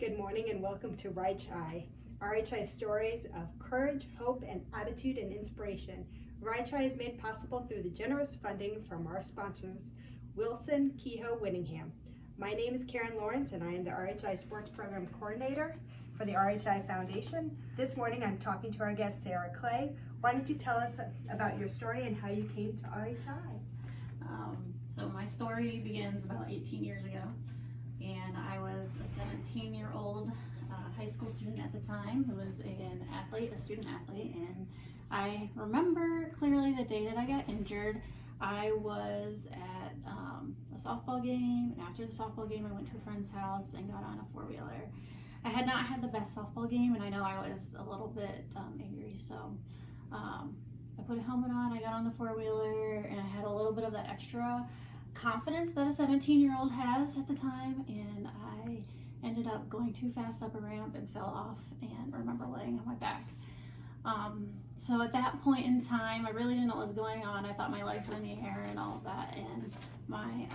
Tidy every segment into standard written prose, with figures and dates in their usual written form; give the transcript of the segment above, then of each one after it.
Good morning and welcome to RHI. RHI stories of courage, hope, and attitude and inspiration. RHI is made possible through the generous funding from our sponsors, Wilson, Kehoe, Whittingham. My name is Karen Lawrence and I am the RHI Sports Program Coordinator for the RHI Foundation. This morning I'm talking to our guest, Sarah Clay. Why don't you tell us about your story and how you came to RHI? So my story begins about 18 years ago, and I was a 17-year-old high school student at the time who was a student athlete, and I remember clearly the day that I got injured. I was at a softball game, and after the softball game I went to a friend's house and got on a four-wheeler. I had not had the best softball game, and I know I was a little bit angry, so I put a helmet on, I got on the four-wheeler, and I had a little bit of that extra confidence that a 17-year-old has at the time, and I ended up going too fast up a ramp and fell off, and I remember laying on my back. So at that point in time, I really didn't know what was going on. I thought my legs were in the air and all of that, and my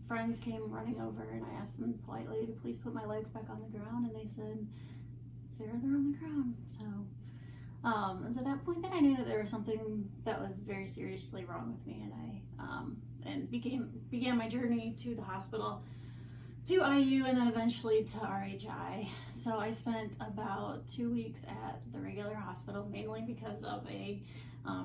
friends came running over, and I asked them politely to please put my legs back on the ground, and they said, "Sarah, they're on the ground." So it was at that point that I knew that there was something that was very seriously wrong with me, and I began my journey to the hospital, to IU, and then eventually to RHI. So I spent about 2 weeks at the regular hospital, mainly because of a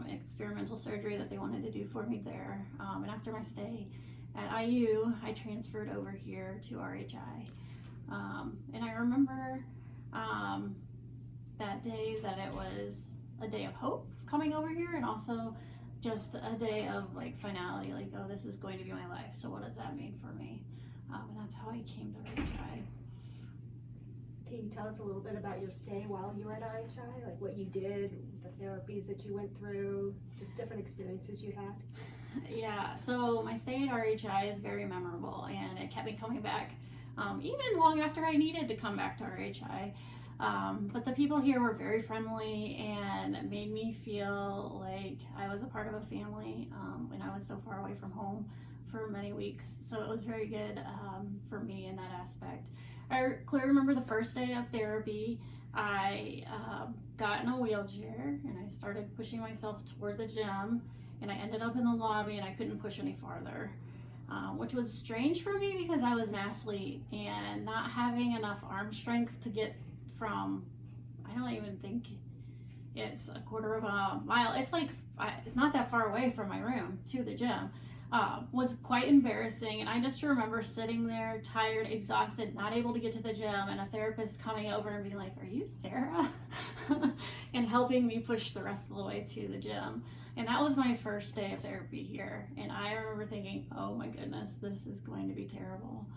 experimental surgery that they wanted to do for me there. And after my stay at IU, I transferred over here to RHI. And I remember that day that it was a day of hope coming over here, and also just a day of like finality, like, oh, this is going to be my life, so what does that mean for me? And that's how I came to RHI. Can you tell us a little bit about your stay while you were at RHI? Like what you did, the therapies that you went through, just different experiences you had? Yeah, so my stay at RHI is very memorable, and it kept me coming back even long after I needed to come back to RHI. But the people here were very friendly and made me feel like I was a part of a family when I was so far away from home for many weeks. So it was very good for me in that aspect. I clearly remember the first day of therapy. I got in a wheelchair and I started pushing myself toward the gym, and I ended up in the lobby and I couldn't push any farther. Which was strange for me because I was an athlete, and not having enough arm strength to get from, I don't even think it's a quarter of a mile, it's like, it's not that far away from my room to the gym, was quite embarrassing. And I just remember sitting there tired, exhausted, not able to get to the gym, and a therapist coming over and being like, "Are you Sarah?" and helping me push the rest of the way to the gym. And that was my first day of therapy here, and I remember thinking, oh my goodness, this is going to be terrible.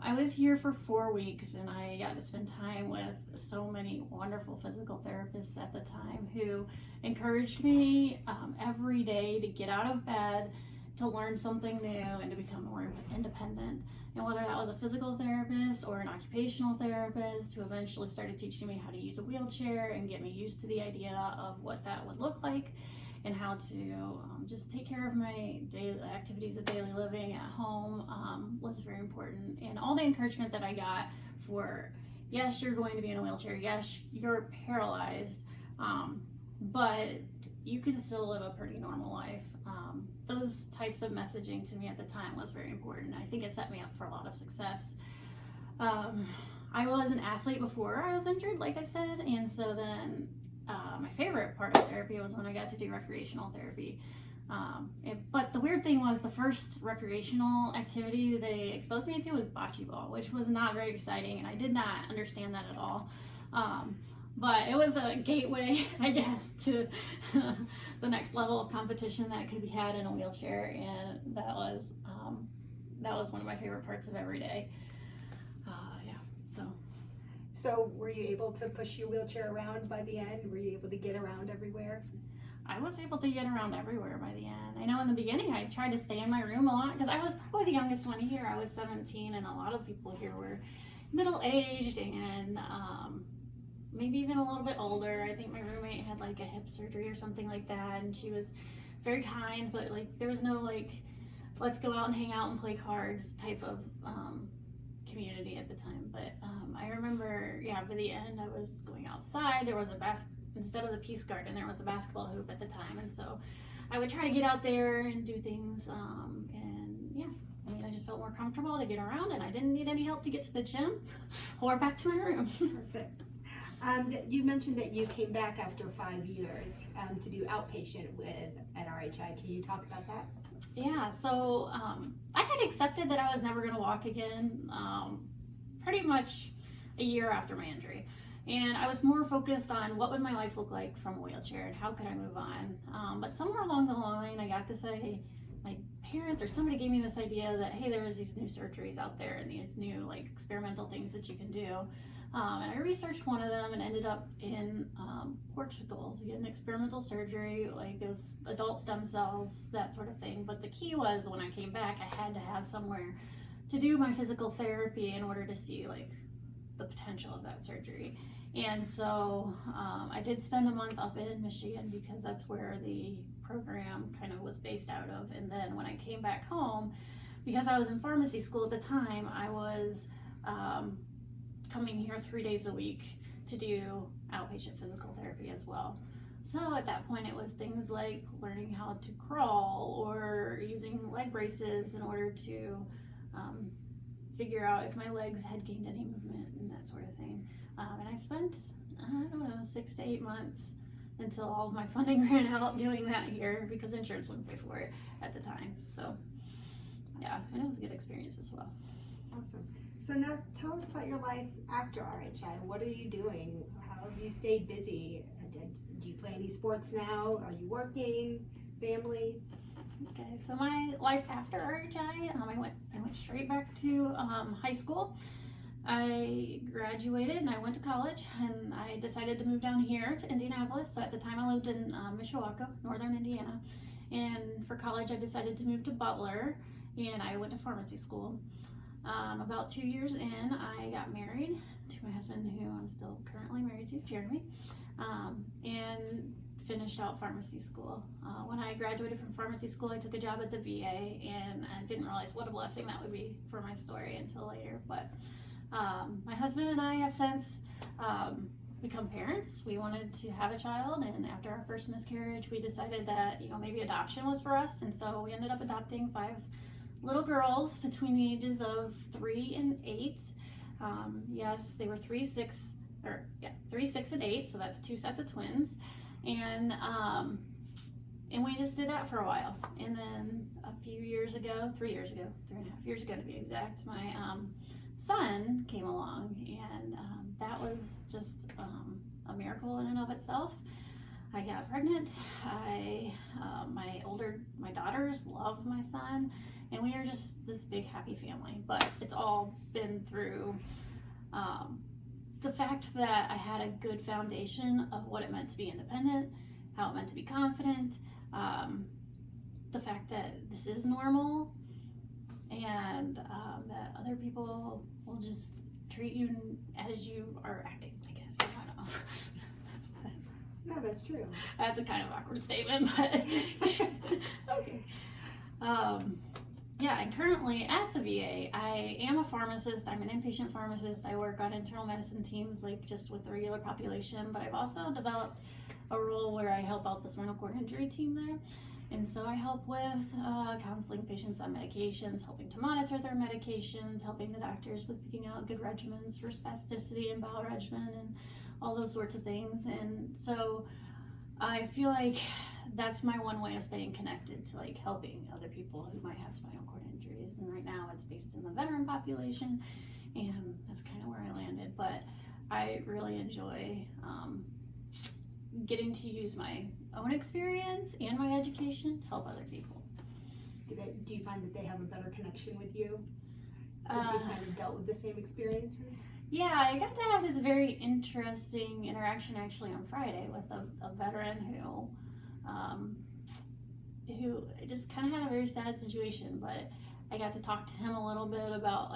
I was here for 4 weeks, and I got to spend time with so many wonderful physical therapists at the time who encouraged me every day to get out of bed, to learn something new, and to become more independent. And whether that was a physical therapist or an occupational therapist who eventually started teaching me how to use a wheelchair and get me used to the idea of what that would look like, and how to just take care of my daily activities of daily living at home was very important. And all the encouragement that I got for, yes, you're going to be in a wheelchair, yes, you're paralyzed, but you can still live a pretty normal life. Those types of messaging to me at the time was very important. I think it set me up for a lot of success. I was an athlete before I was injured, like I said, and so then my favorite part of therapy was when I got to do recreational therapy. But the weird thing was, the first recreational activity they exposed me to was bocce ball, which was not very exciting, and I did not understand that at all. But it was a gateway, I guess, to the next level of competition that could be had in a wheelchair, and that was one of my favorite parts of every day. So were you able to push your wheelchair around by the end? Were you able to get around everywhere? I was able to get around everywhere by the end. I know in the beginning I tried to stay in my room a lot because I was probably the youngest one here. I was 17, and a lot of people here were middle-aged and maybe even a little bit older. I think my roommate had like a hip surgery or something like that, and she was very kind, but like there was no like, let's go out and hang out and play cards type of community at the time, but I remember, by the end, I was going outside. There was instead of the Peace Garden, there was a basketball hoop at the time, and so I would try to get out there and do things, I just felt more comfortable to get around, and I didn't need any help to get to the gym or back to my room. Perfect. You mentioned that you came back after 5 years to do outpatient at RHI. Can you talk about that? Yeah, so I had accepted that I was never going to walk again pretty much a year after my injury. And I was more focused on what would my life look like from a wheelchair and how could I move on. But somewhere along the line, I got this idea, my parents or somebody gave me this idea that, hey, there was these new surgeries out there and these new experimental things that you can do. And I researched one of them and ended up in Portugal to get an experimental surgery, it was adult stem cells, that sort of thing. But the key was when I came back, I had to have somewhere to do my physical therapy in order to see the potential of that surgery. And so I did spend a month up in Michigan because that's where the program kind of was based out of. And then when I came back home, because I was in pharmacy school at the time, I was coming here 3 days a week to do outpatient physical therapy as well. So at that point, it was things like learning how to crawl or using leg braces in order to figure out if my legs had gained any movement and that sort of thing. And I spent, 6 to 8 months until all of my funding ran out doing that here because insurance wouldn't pay for it at the time. So yeah, and it was a good experience as well. Awesome. So now tell us about your life after RHI. What are you doing? How have you stayed busy? Do you play any sports now? Are you working? Family? Okay, so my life after RHI, I went straight back to high school. I graduated and I went to college, and I decided to move down here to Indianapolis. So at the time I lived in Mishawaka, northern Indiana. And for college I decided to move to Butler, and I went to pharmacy school. About 2 years in, I got married to my husband, who I'm still currently married to, Jeremy, and finished out pharmacy school. When I graduated from pharmacy school, I took a job at the VA, and I didn't realize what a blessing that would be for my story until later. But my husband and I have since become parents. We wanted to have a child, and after our first miscarriage, we decided that maybe adoption was for us, and so we ended up adopting 5 little girls between the ages of 3 and 8. Yes, they were 3, 6, and 8, so that's 2 sets of twins. And we just did that for a while. And then a few years ago, 3 years ago, 3.5 years ago to be exact, my son came along, and that was just a miracle in and of itself. I got pregnant. My daughters love my son, and we are just this big happy family. But it's all been through the fact that I had a good foundation of what it meant to be independent, how it meant to be confident, the fact that this is normal, and that other people will just treat you as you are acting, I guess. I don't know. No, that's true. That's a kind of awkward statement, but okay. And currently at the VA, I am a pharmacist. I'm an inpatient pharmacist. I work on internal medicine teams, just with the regular population, but I've also developed a role where I help out the spinal cord injury team there. And so I help with counseling patients on medications, helping to monitor their medications, helping the doctors with picking out good regimens for spasticity and bowel regimen and all those sorts of things. And so I feel like that's my one way of staying connected to helping other people who might have spinal cord injuries. And right now it's based in the veteran population, and that's kind of where I landed. But I really enjoy getting to use my own experience and my education to help other people. Do you find that they have a better connection with you since you've kind of dealt with the same experiences? Yeah, I got to have this very interesting interaction actually on Friday with a veteran who just kind of had a very sad situation, but I got to talk to him a little bit about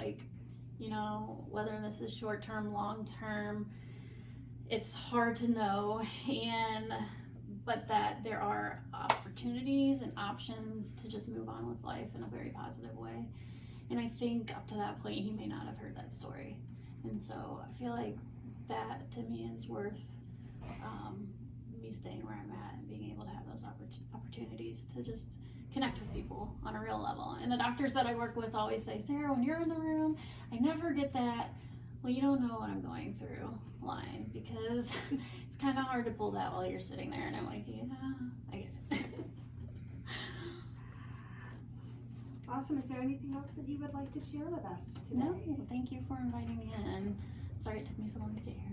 whether this is short term, long term. It's hard to know, but that there are opportunities and options to just move on with life in a very positive way. And I think up to that point, he may not have heard that story story. And so I feel like that to me is worth me staying where I'm at and being able to have those opportunities to just connect with people on a real level. And the doctors that I work with always say, Sarah, when you're in the room, I never get that, well, you don't know what I'm going through line, because it's kind of hard to pull that while you're sitting there. And I'm like, yeah, I get it. Awesome. Is there anything else that you would like to share with us today? No, thank you for inviting me in. Sorry it took me so long to get here.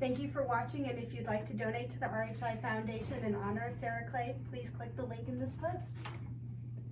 Thank you for watching, and if you'd like to donate to the RHI Foundation in honor of Sarah Clay, please click the link in this post.